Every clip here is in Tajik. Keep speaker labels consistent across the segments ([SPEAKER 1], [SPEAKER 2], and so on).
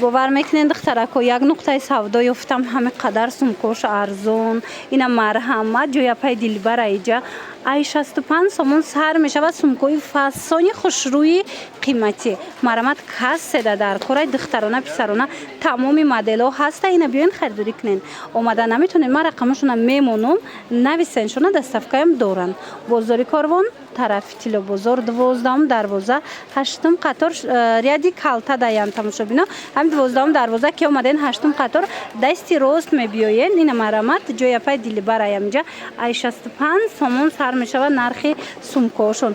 [SPEAKER 1] бовар мекунед духтарако як нуқтаи савдо ёфтам ҳами қадар сумкош арзон ина марҳамат ҷояпаи дилбара иҷа ай 65 сомон сар мешавад сумкои фасони хушрӯи қиматӣ марҳамат касседа дар кора духтарона писарона тамоми моделҳо ҳаста ина биёин харидорӣ кунед омада наметонед ман рақамашона мемонам нависен шуна доставкаям доранд бозори Корвон тарафи Тилобозор 12 дарвоза 8 қатор ряди калта даян тамошобино ҳам 12 дарвоза ки омаден 8 қатор дасти рост мебиёен ина марҳамат ҷояпаи дилбараям ҷа ай 65 сомон сар мешавад нархи сумкаошон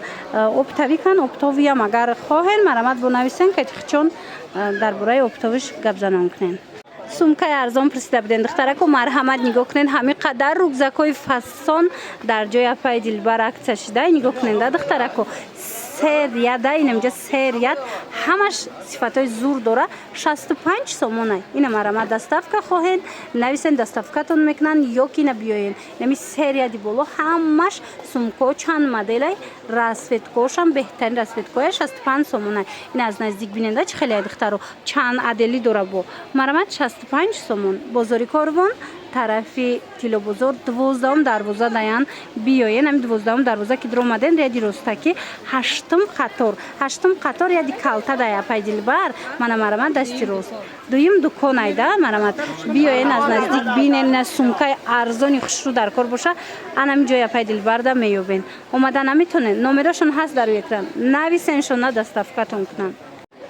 [SPEAKER 1] оптави кан оптовиям агар хоҳен марҳамат бо нависен ки хичон дар бораи оптовиш гап занон кунен сумкаи арзон пурсида будем духтарако марҳамат нигоҳ кунед ҳами қадар рюкзакҳои фасон дар ҷояпаи дилбар акция шуда нигоҳ кунед да духтарако серияда инамҷа серият ҳамаш сифатҳои зур дора 65 сомонай ина марҳамат доставка хоҳед нависен доставкатон мекунанд ё ки ина биёен инами серияди боло ҳамаш сумкао чанд моделай расветкаошам беҳтарин расветкаоя 65 сомонай ина аз наздик биненда чӣ хеле духтаро чанд адели дора бо марҳамат 65 сомон бозори Корвон тарафи Тилобозор 12 дарвоза даян биёен ами 12 дарвоза ки дромаден ряди ростаки 8 қатор яди калта дая пай дилбар мана марҳамат дасти рост дуюм дуконай да марҳамат биёен аз наздик бинен на сумкаи арзони хушрӯ дар кор боша анами ҷоя пай дилбар да меёбен омада наметонед номерошон ҳаст дар экран нависеншона доставкатон кунанд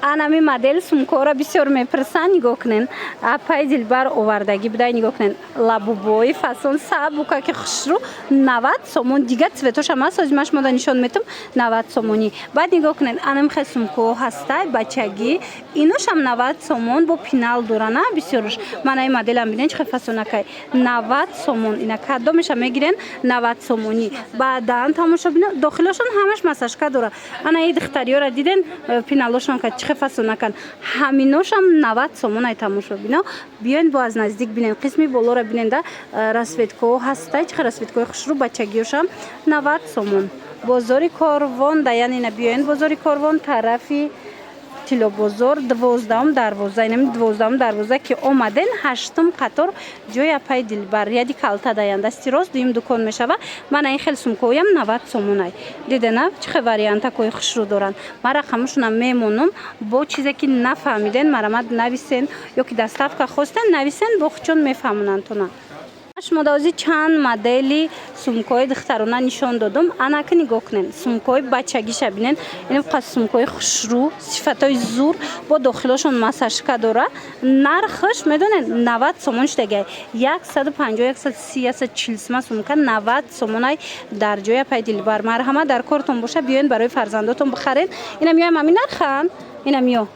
[SPEAKER 1] анами модел сумкаора бисёр мепурсанд нигоҳ кунен апаи дилбар овардагӣ будай нигоҳ кунен лабубои фасон сабука ки хушрӯ 90 сомон дига цветошам ҳаст озимаш мода нишон метам 90 сомонӣ баъд нигоҳ кунен анами хел сумкао ҳастай бачагӣ иношам 90 сомон бо пинал дорана бисёрш мана ин моделам бинен чихел фасонакай 90 сомон ина кадомеша мегирен 90 сомонӣ баъдан тамошо бинен дохилошон ҳамаш масажка дора ана и духтариёра диден пиналошон ка фасонакан ҳаминошам 90 сомонай тамошо бино биёин бо аз наздик бинен қисми болора биненда расветкао ҳастай чихел расветкаои хушрӯ бачагиошам 90 сомон бозори Корвон даян ина биёин бозори Корвон тарафи Тилобозор 12 дарвоза инами 12 дарвоза ки омаден 8 қатор ҷоя пай дилбар яди калта даян дасти рост дуюм дукон мешава мана ин хел сумкаоям 90 сомонай дидена чихел вариантакои хушрӯ доранд ман рақамашонам мемонам бо чизе ки нафаҳмиден марҳамат нависен ё ки доставка хостен нависен бо хучон мефаҳмонанд то на модаузи чанд модели сумкаои духтарона нишон додам анаки нигоҳ кунен сумкаои бачагиша бинен ин фақат сумкаои хушрӯ сифатҳои зур бо дохилошон масажка дора нархаш медонед 90 сомон шудагай 150 130 140 сомон сумка 90 сомонай дар ҷоя пай дилбар марҳамат дар кортон боша биёен барои фарзандотон бихарен ина миёям ҳамин нархан ина миё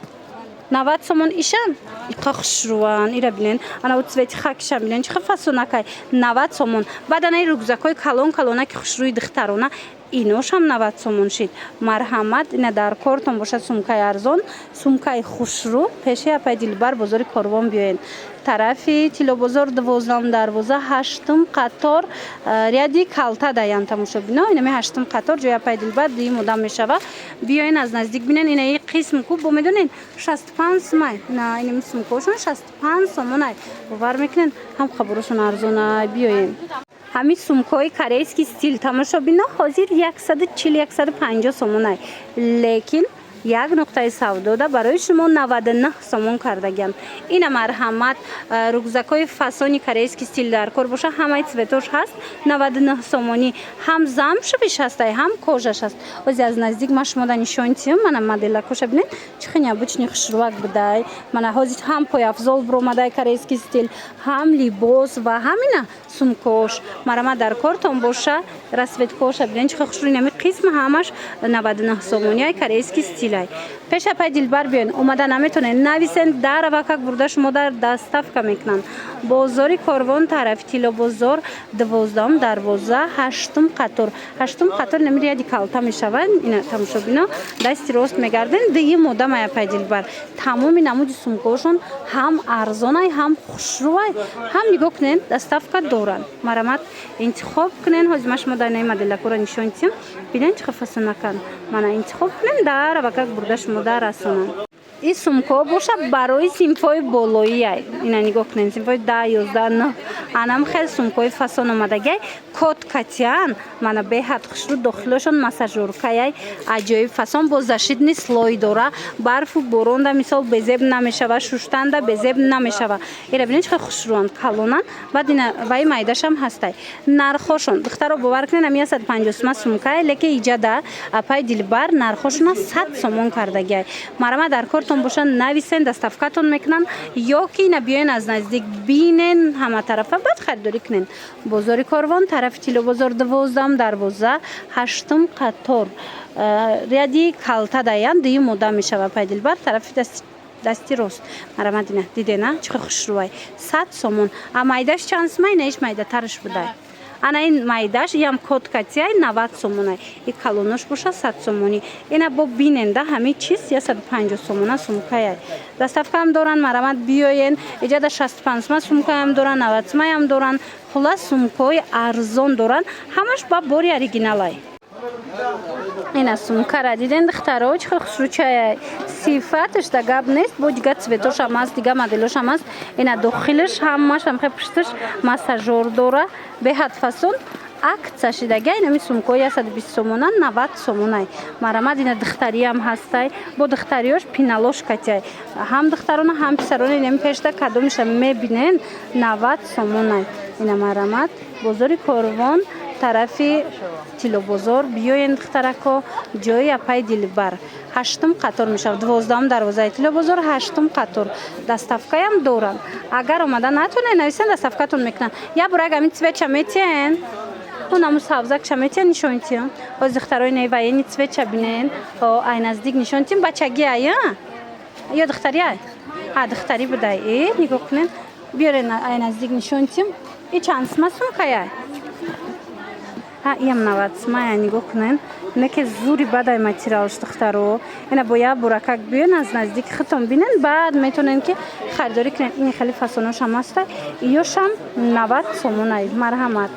[SPEAKER 1] 90 сомон ишан иқа хушрӯан ира бинен ана цвети хакишам бинен чихел фасонакай 90 сомон баъд ана рюкзакҳои калон калона ки хушрӯи духтарона иношам 90 сомон шид марҳамат ина дар кортон бошад сумкаи арзон сумкаи хушрӯ пеши апаи дилбар бозори Корвон биёен тарафи Тилобозор 12 дарвоза 8 қатор ряди калта даян тамошо бино инами 8 қатор ҷоя пай дилбар дуюм одам мешава биёен аз наздик бинен ина и қисм куб бо медонен 65 сомай на инами сумкаошон 65 сомонай бовар мекунен ҳам хабарошон арзонай биёен ҳамин сумкаои корейский стил тамошо бино ҳозир 140-150 сомонай лекин як нуқтаи савдода барои шумо 99 сомон кардагиам ина марҳамат рюкзакҳои фасони корейский стил дар кор боша ҳамаи цветош ҳаст 99 сомонӣ ҳам замшевиш ҳастай ҳам кожаш ҳаст ози аз наздик ман шумода нишон тиём мана моделакоша бинед чихел необычни хушрӯвак будай мана ҳозир ҳам пойафзол бромадай корейский стил ҳам либос ва ҳамина сумкаош марҳамат дар кортон боша расветкаоша бинед чихел хушрӯ инами қисм ҳамаш 99 сомонияй корейский стил пеша пай дилбар биёен омада наметонед нависен дар вакак бурда шумо дар доставка мекунанд бозори Корвон тарафи Тилобозор 12 дарвоза 8 қатор намири яди калта мешавад ина тамошо бино дасти рост мегарден дуюм одамая пай дилбар тамоми намуди сумкаошон ҳам арзонай ҳам хушрӯай ҳам нигоҳ кунен доставка доранд марҳамат интихоб кунен ҳозир ма шумо дар наи моделакора нишон дидем бинен чихел фасонакан мана интихоб кунен дар вакак бурда шумо дар расонанд این سمکو باشه برای سیمفای بالایی ای اینا نگاه کنین سیمفای 10 11 9 انم خیلی سمکوی فسون اومدگی کات کاتیان مانا به حد خشرو داخلشون مساژورکای عجایب فسون باز داشت نیست لای داره برف و بارون دا مثال بزب نمیشه و شوشتن دا بزب نمیشه و اینا ببینید چه خوشروان کلونن بعد اینا وای مایداش هم هستی نرخشون دخترا باور کنین همین 150 سمکای لکه ایجادا اپای دلبر نرخشون 100 سومون کردگی مرا در کارتون باشن نویسن دستافکاتون میکنن یا که اینا بیاین از نزدیک بینن همه طرفه بعد خریداری کنین بازار کاروان طرف تیلو بازار 12 دروازه 8 قطار ریادی کالتا دایان دی مودا میشه و پای دلبر طرف دستی راست مرا مدینه دیده نه چه خوشروای 100 سومون اما ایداش چانس مای نیش مایده ترش بوده انا این مایداش یم کد کاتیای 90 سومونه این کالونش باشه 100 سومونی اینا با بیننده همه چیز 150 سومونه سمکای دستافکا هم دارن مرامت بیاین ایجاد 65 سمکای هم دارن 90 هم دارن خلاص سمکای ارزان دارن همش با باری اوریجینالای اینا سمکا را دیدن دخترها چه خوشروچای صفاتش دا گاب نیست با دیگه цветоش هم است دیگه مدلش هم است اینا داخلش همش هم پشتش مساژور داره به حد فسون акция шидаги инами сумкои 120 сомона 90 сомонай марамад ина духтари ҳам ҳастай бо духтариёш пиналош катяй ҳам духтарона ҳам писарона инами пешта кадомиша мебинен 90 сомонай ина марамад бозори корвон тарафи тилобозор биёен духтарако ҷои апай дилбар 8 қатор мешавад 12 дарвозаи тилобозор 8 қатор дастафкаям доранд агар омада натонен нависен дастафкатон мекунанд я бурак ами цвеча метиен اونم سبزک شمیتین نشونتیم از دخترای نیوایی цвет بینن او ای نزدیک نشونتیم بچگی آیا یا دختری دختری بدای نگاه کنین بیارین ای نزدیک نشونتیم این چند سمسون کیه یم 90 سما نگاه کنین نه که زوری بدای ماتریالش دخترو اینا باید براکک بیان از نزدیک خودتون بینن بعد میتونن که خریداری کنین این خیلی فسوناش هم هست ایوش هم 90 سومونای مرحمت